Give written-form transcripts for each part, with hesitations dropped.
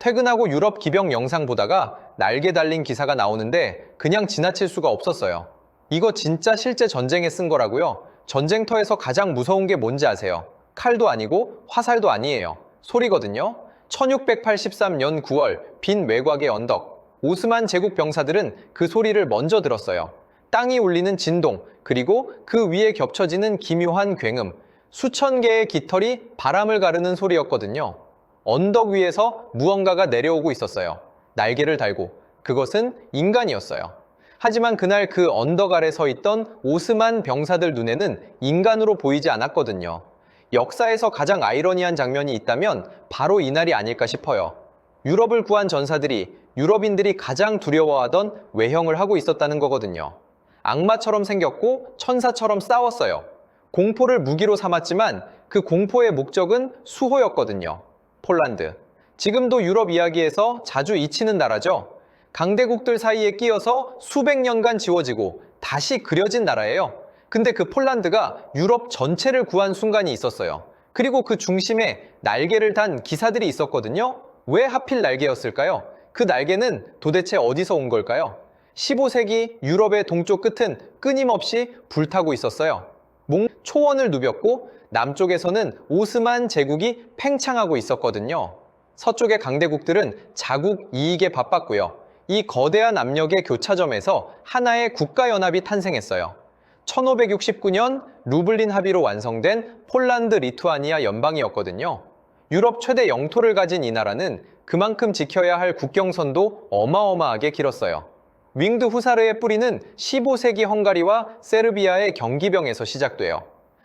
퇴근하고 유럽 기병 영상 보다가 날개 달린 기사가 나오는데 그냥 지나칠 수가 없었어요. 이거 진짜 실제 전쟁에 쓴 거라고요? 전쟁터에서 가장 무서운 게 뭔지 아세요? 칼도 아니고 화살도 아니에요. 소리거든요. 1683년 9월 빈 외곽의 언덕. 오스만 제국 병사들은 그 소리를 먼저 들었어요. 땅이 울리는 진동, 그리고 그 위에 겹쳐지는 기묘한 굉음. 수천 개의 깃털이 바람을 가르는 소리였거든요. 언덕 위에서 무언가가 내려오고 있었어요. 날개를 달고. 그것은 인간이었어요. 하지만 그날 그 언덕 아래 서 있던 오스만 병사들 눈에는 인간으로 보이지 않았거든요. 역사에서 가장 아이러니한 장면이 있다면 바로 이날이 아닐까 싶어요. 유럽을 구한 전사들이 유럽인들이 가장 두려워하던 외형을 하고 있었다는 거거든요. 악마처럼 생겼고 천사처럼 싸웠어요. 공포를 무기로 삼았지만 그 공포의 목적은 수호였거든요. 폴란드. 지금도 유럽 이야기에서 자주 잊히는 나라죠. 강대국들 사이에 끼어서 수백 년간 지워지고 다시 그려진 나라예요. 근데 그 폴란드가 유럽 전체를 구한 순간이 있었어요. 그리고 그 중심에 날개를 단 기사들이 있었거든요. 왜 하필 날개였을까요? 그 날개는 도대체 어디서 온 걸까요? 15세기 유럽의 동쪽 끝은 끊임없이 불타고 있었어요. 초원을 누볐고 남쪽에서는 오스만 제국이 팽창하고 있었거든요. 서쪽의 강대국들은 자국 이익에 바빴고요. 이 거대한 압력의 교차점에서 하나의 국가연합이 탄생했어요. 1569년 루블린 합의로 완성된 폴란드 리투아니아 연방이었거든요. 유럽 최대 영토를 가진 이 나라는 그만큼 지켜야 할 국경선도 어마어마하게 길었어요. 윙드 후사르의 뿌리는 15세기 헝가리와 세르비아의 경기병에서 시작돼요.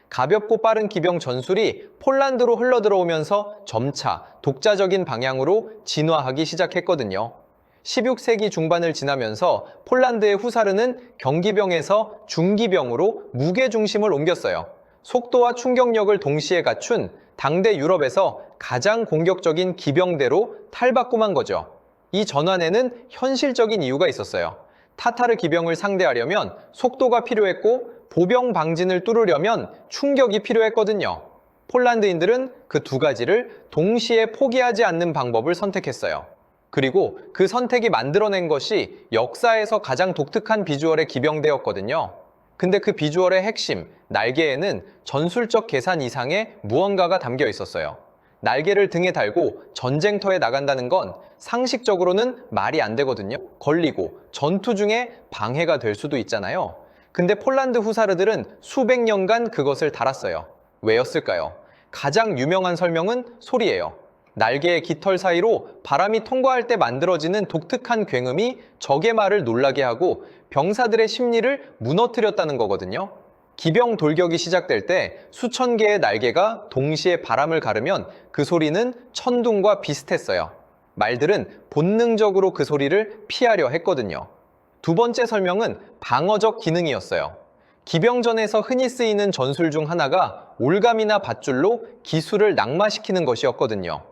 가볍고 빠른 기병 전술이 폴란드로 흘러들어오면서 점차 독자적인 방향으로 진화하기 시작했거든요. 16세기 중반을 지나면서 폴란드의 후사르는 경기병에서 중기병으로 무게 중심을 옮겼어요. 속도와 충격력을 동시에 갖춘 당대 유럽에서 가장 공격적인 기병대로 탈바꿈한 거죠. 이 전환에는 현실적인 이유가 있었어요. 타타르 기병을 상대하려면 속도가 필요했고 보병 방진을 뚫으려면 충격이 필요했거든요. 폴란드인들은 그 두 가지를 동시에 포기하지 않는 방법을 선택했어요. 그리고 그 선택이 만들어낸 것이 역사에서 가장 독특한 비주얼의 기병대였거든요. 근데 그 비주얼의 핵심, 날개에는 전술적 계산 이상의 무언가가 담겨 있었어요. 날개를 등에 달고 전쟁터에 나간다는 건 상식적으로는 말이 안 되거든요. 걸리고 전투 중에 방해가 될 수도 있잖아요. 근데 폴란드 후사르들은 수백 년간 그것을 달았어요. 왜였을까요? 가장 유명한 설명은 소리예요. 날개의 깃털 사이로 바람이 통과할 때 만들어지는 독특한 굉음이 적의 말을 놀라게 하고 병사들의 심리를 무너뜨렸다는 거거든요. 기병 돌격이 시작될 때 수천 개의 날개가 동시에 바람을 가르면 그 소리는 천둥과 비슷했어요. 말들은 본능적으로 그 소리를 피하려 했거든요. 두 번째 설명은 방어적 기능이었어요. 기병전에서 흔히 쓰이는 전술 중 하나가 올감이나 밧줄로 기수를 낙마시키는 것이었거든요.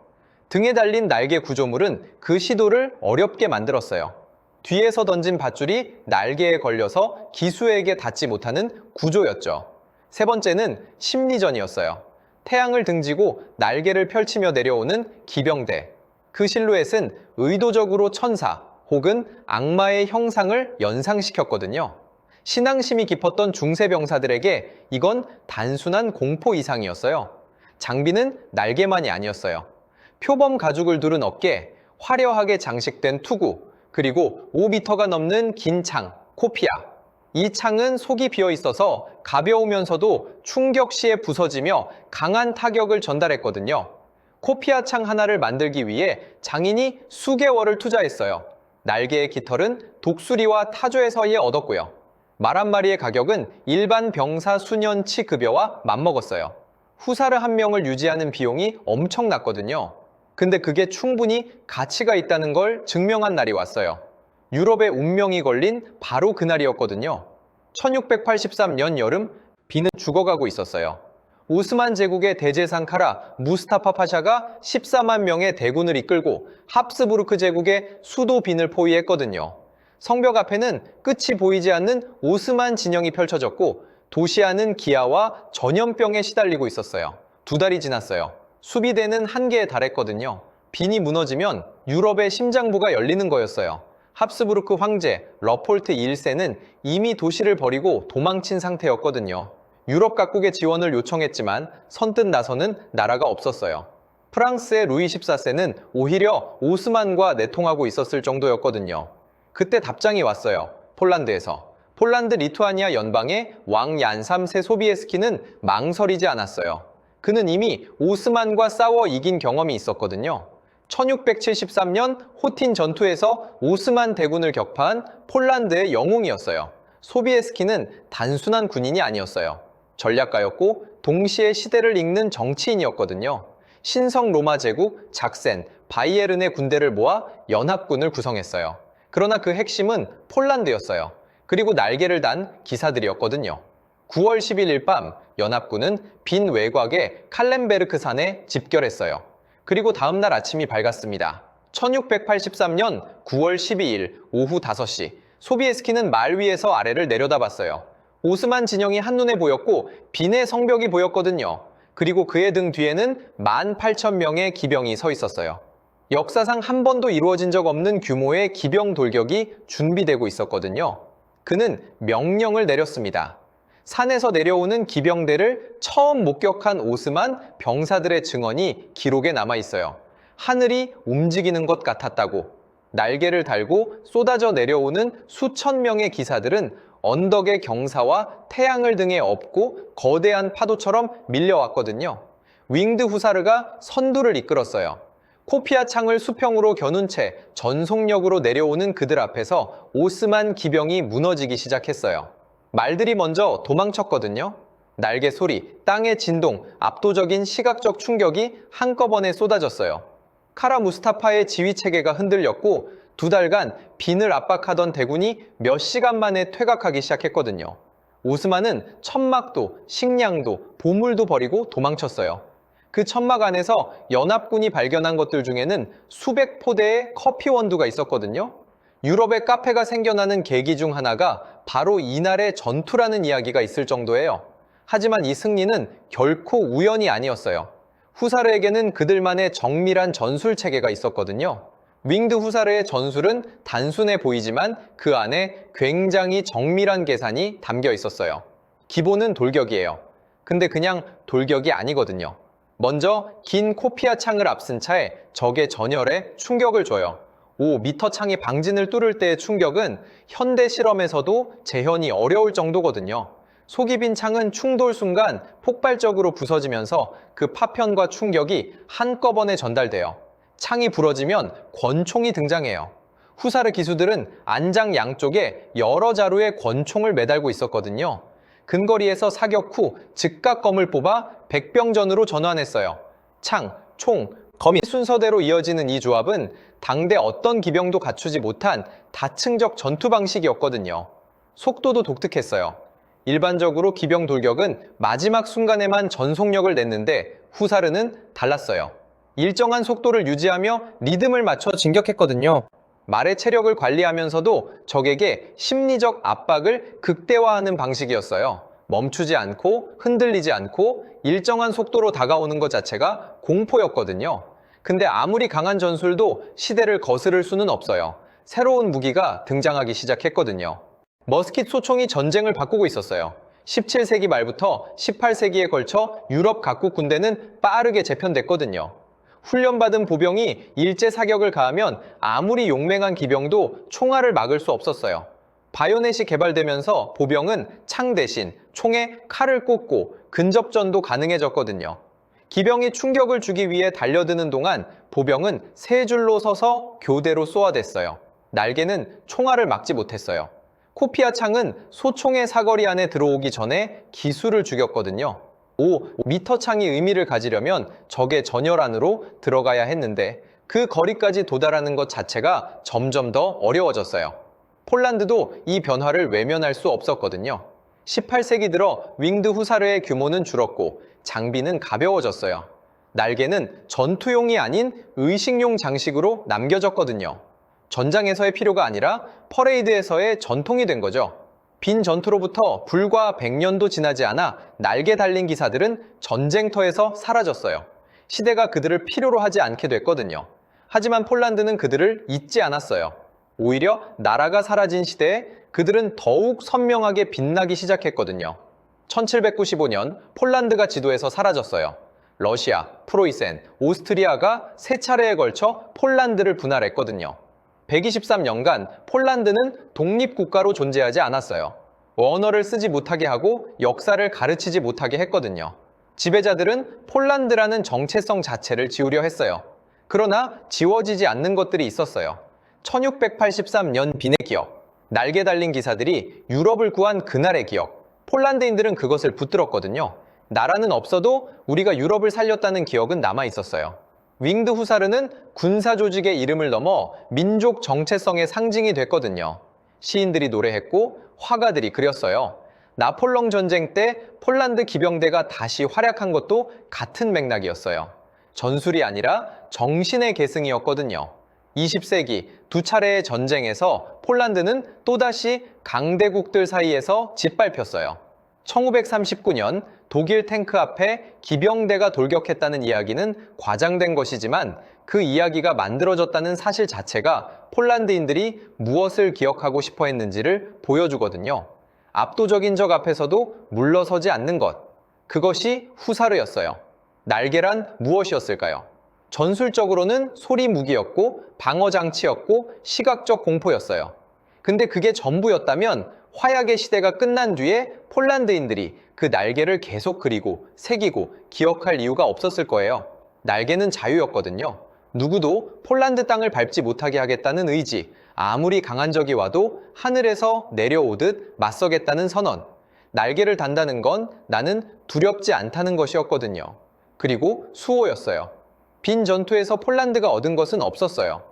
등에 달린 날개 구조물은 그 시도를 어렵게 만들었어요. 뒤에서 던진 밧줄이 날개에 걸려서 기수에게 닿지 못하는 구조였죠. 세 번째는 심리전이었어요. 태양을 등지고 날개를 펼치며 내려오는 기병대. 그 실루엣은 의도적으로 천사 혹은 악마의 형상을 연상시켰거든요. 신앙심이 깊었던 중세 병사들에게 이건 단순한 공포 이상이었어요. 장비는 날개만이 아니었어요. 표범 가죽을 두른 어깨, 화려하게 장식된 투구, 그리고 5m가 넘는 긴 창, 코피아. 이 창은 속이 비어 있어서 가벼우면서도 충격 시에 부서지며 강한 타격을 전달했거든요. 코피아 창 하나를 만들기 위해 장인이 수개월을 투자했어요. 날개의 깃털은 독수리와 타조에서에 얻었고요. 말 한 마리의 가격은 일반 병사 수년치 급여와 맞먹었어요. 후사르 한 명을 유지하는 비용이 엄청났거든요. 근데 그게 충분히 가치가 있다는 걸 증명한 날이 왔어요. 유럽의 운명이 걸린 바로 그날이었거든요. 1683년 여름, 비는 죽어가고 있었어요. 오스만 제국의 대제상 카라 무스타파 파샤가 14만 명의 대군을 이끌고 합스부르크 제국의 수도 빈을 포위했거든요. 성벽 앞에는 끝이 보이지 않는 오스만 진영이 펼쳐졌고 도시 안은 기아와 전염병에 시달리고 있었어요. 2달이 지났어요. 수비대는 한계에 달했거든요. 빈이 무너지면 유럽의 심장부가 열리는 거였어요. 합스부르크 황제 러폴트 1세는 이미 도시를 버리고 도망친 상태였거든요. 유럽 각국의 지원을 요청했지만 선뜻 나서는 나라가 없었어요. 프랑스의 루이 14세는 오히려 오스만과 내통하고 있었을 정도였거든요. 그때 답장이 왔어요. 폴란드에서. 폴란드 리투아니아 연방의 왕 얀 3세 소비에스키는 망설이지 않았어요. 그는 이미 오스만과 싸워 이긴 경험이 있었거든요. 1673년 호틴 전투에서 오스만 대군을 격파한 폴란드의 영웅이었어요. 소비에스키는 단순한 군인이 아니었어요. 전략가였고 동시에 시대를 읽는 정치인이었거든요. 신성 로마 제국, 작센, 바이에른의 군대를 모아 연합군을 구성했어요. 그러나 그 핵심은 폴란드였어요. 그리고 날개를 단 기사들이었거든요. 9월 11일 밤 연합군은 빈 외곽의 칼렌베르크 산에 집결했어요. 그리고 다음 날 아침이 밝았습니다. 1683년 9월 12일 오후 5시 소비에스키는 말 위에서 아래를 내려다봤어요. 오스만 진영이 한눈에 보였고 빈의 성벽이 보였거든요. 그리고 그의 등 뒤에는 18,000명의 기병이 서 있었어요. 역사상 한 번도 이루어진 적 없는 규모의 기병 돌격이 준비되고 있었거든요. 그는 명령을 내렸습니다. 산에서 내려오는 기병대를 처음 목격한 오스만 병사들의 증언이 기록에 남아 있어요. 하늘이 움직이는 것 같았다고. 날개를 달고 쏟아져 내려오는 수천 명의 기사들은 언덕의 경사와 태양을 등에 업고 거대한 파도처럼 밀려왔거든요. 윙드 후사르가 선두를 이끌었어요. 코피아 창을 수평으로 겨눈 채 전속력으로 내려오는 그들 앞에서 오스만 기병이 무너지기 시작했어요. 말들이 먼저 도망쳤거든요. 날개 소리, 땅의 진동, 압도적인 시각적 충격이 한꺼번에 쏟아졌어요. 카라 무스타파의 지휘 체계가 흔들렸고 2달간 빈을 압박하던 대군이 몇 시간 만에 퇴각하기 시작했거든요. 오스만은 천막도, 식량도, 보물도 버리고 도망쳤어요. 그 천막 안에서 연합군이 발견한 것들 중에는 수백 포대의 커피 원두가 있었거든요. 유럽의 카페가 생겨나는 계기 중 하나가 바로 이날의 전투라는 이야기가 있을 정도예요. 하지만 이 승리는 결코 우연이 아니었어요. 후사르에게는 그들만의 정밀한 전술 체계가 있었거든요. 윙드 후사르의 전술은 단순해 보이지만 그 안에 굉장히 정밀한 계산이 담겨 있었어요. 기본은 돌격이에요. 근데 그냥 돌격이 아니거든요. 먼저 긴 코피아 창을 앞선 차에 적의 전열에 충격을 줘요. 5m 창이 방진을 뚫을 때의 충격은 현대 실험에서도 재현이 어려울 정도거든요. 속이 빈 창은 충돌 순간 폭발적으로 부서지면서 그 파편과 충격이 한꺼번에 전달돼요. 창이 부러지면 권총이 등장해요. 후사르 기수들은 안장 양쪽에 여러 자루의 권총을 매달고 있었거든요. 근거리에서 사격 후 즉각 검을 뽑아 백병전으로 전환했어요. 창, 총, 검이 순서대로 이어지는 이 조합은 당대 어떤 기병도 갖추지 못한 다층적 전투 방식이었거든요. 속도도 독특했어요. 일반적으로 기병 돌격은 마지막 순간에만 전속력을 냈는데 후사르는 달랐어요. 일정한 속도를 유지하며 리듬을 맞춰 진격했거든요. 말의 체력을 관리하면서도 적에게 심리적 압박을 극대화하는 방식이었어요. 멈추지 않고 흔들리지 않고 일정한 속도로 다가오는 것 자체가 공포였거든요. 근데 아무리 강한 전술도 시대를 거스를 수는 없어요. 새로운 무기가 등장하기 시작했거든요. 머스킷 소총이 전쟁을 바꾸고 있었어요. 17세기 말부터 18세기에 걸쳐 유럽 각국 군대는 빠르게 재편됐거든요. 훈련받은 보병이 일제 사격을 가하면 아무리 용맹한 기병도 총알을 막을 수 없었어요. 바이오넷이 개발되면서 보병은 창 대신 총에 칼을 꽂고 근접전도 가능해졌거든요. 기병이 충격을 주기 위해 달려드는 동안 보병은 세 줄로 서서 교대로 쏘아댔어요. 날개는 총알을 막지 못했어요. 코피아 창은 소총의 사거리 안에 들어오기 전에 기수를 죽였거든요. 5m 창이 의미를 가지려면 적의 전열 안으로 들어가야 했는데 그 거리까지 도달하는 것 자체가 점점 더 어려워졌어요. 폴란드도 이 변화를 외면할 수 없었거든요. 18세기 들어 윙드 후사르의 규모는 줄었고 장비는 가벼워졌어요. 날개는 전투용이 아닌 의식용 장식으로 남겨졌거든요. 전장에서의 필요가 아니라 퍼레이드에서의 전통이 된 거죠. 빈 전투로부터 불과 100년도 지나지 않아 날개 달린 기사들은 전쟁터에서 사라졌어요. 시대가 그들을 필요로 하지 않게 됐거든요. 하지만 폴란드는 그들을 잊지 않았어요. 오히려 나라가 사라진 시대에 그들은 더욱 선명하게 빛나기 시작했거든요. 1795년 폴란드가 지도에서 사라졌어요. 러시아, 프로이센, 오스트리아가 세 차례에 걸쳐 폴란드를 분할했거든요. 123년간 폴란드는 독립국가로 존재하지 않았어요. 언어를 쓰지 못하게 하고 역사를 가르치지 못하게 했거든요. 지배자들은 폴란드라는 정체성 자체를 지우려 했어요. 그러나 지워지지 않는 것들이 있었어요. 1683년 빈의 기억, 날개 달린 기사들이 유럽을 구한 그날의 기억. 폴란드인들은 그것을 붙들었거든요. 나라는 없어도 우리가 유럽을 살렸다는 기억은 남아 있었어요. 윙드 후사르는 군사 조직의 이름을 넘어 민족 정체성의 상징이 됐거든요. 시인들이 노래했고 화가들이 그렸어요. 나폴레옹 전쟁 때 폴란드 기병대가 다시 활약한 것도 같은 맥락이었어요. 전술이 아니라 정신의 계승이었거든요. 20세기 두 차례의 전쟁에서 폴란드는 또다시 강대국들 사이에서 짓밟혔어요. 1939년 독일 탱크 앞에 기병대가 돌격했다는 이야기는 과장된 것이지만 그 이야기가 만들어졌다는 사실 자체가 폴란드인들이 무엇을 기억하고 싶어 했는지를 보여주거든요. 압도적인 적 앞에서도 물러서지 않는 것. 그것이 후사르였어요. 날개란 무엇이었을까요? 전술적으로는 소리 무기였고 방어 장치였고 시각적 공포였어요. 근데 그게 전부였다면 화약의 시대가 끝난 뒤에 폴란드인들이 그 날개를 계속 그리고 새기고 기억할 이유가 없었을 거예요. 날개는 자유였거든요. 누구도 폴란드 땅을 밟지 못하게 하겠다는 의지, 아무리 강한 적이 와도 하늘에서 내려오듯 맞서겠다는 선언. 날개를 단다는 건 나는 두렵지 않다는 것이었거든요. 그리고 수호였어요. 빈 전투에서 폴란드가 얻은 것은 없었어요.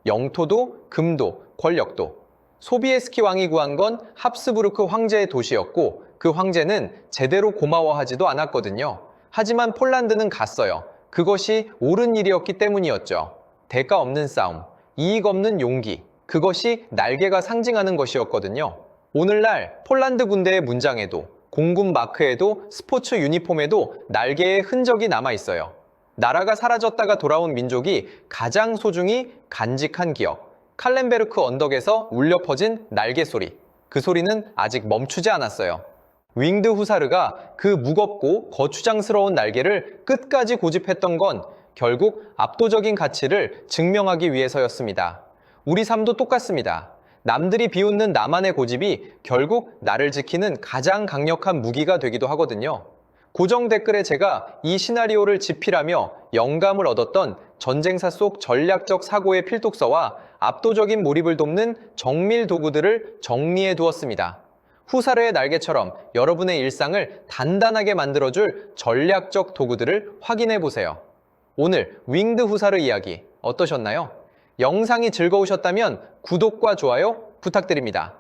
영토도, 금도, 권력도. 소비에스키 왕이 구한 건 합스부르크 황제의 도시였고 그 황제는 제대로 고마워하지도 않았거든요. 하지만 폴란드는 갔어요. 그것이 옳은 일이었기 때문이었죠. 대가 없는 싸움, 이익 없는 용기. 그것이 날개가 상징하는 것이었거든요. 오늘날 폴란드 군대의 문장에도 공군 마크에도 스포츠 유니폼에도 날개의 흔적이 남아있어요. 나라가 사라졌다가 돌아온 민족이 가장 소중히 간직한 기억. 칼렌베르크 언덕에서 울려 퍼진 날개 소리. 그 소리는 아직 멈추지 않았어요. 윙드 후사르가 그 무겁고 거추장스러운 날개를 끝까지 고집했던 건 결국 압도적인 가치를 증명하기 위해서였습니다. 우리 삶도 똑같습니다. 남들이 비웃는 나만의 고집이 결국 나를 지키는 가장 강력한 무기가 되기도 하거든요. 고정 댓글에 제가 이 시나리오를 집필하며 영감을 얻었던 전쟁사 속 전략적 사고의 필독서와 압도적인 몰입을 돕는 정밀 도구들을 정리해 두었습니다. 후사르의 날개처럼 여러분의 일상을 단단하게 만들어줄 전략적 도구들을 확인해 보세요. 오늘 윙드 후사르 이야기 어떠셨나요? 영상이 즐거우셨다면 구독과 좋아요 부탁드립니다.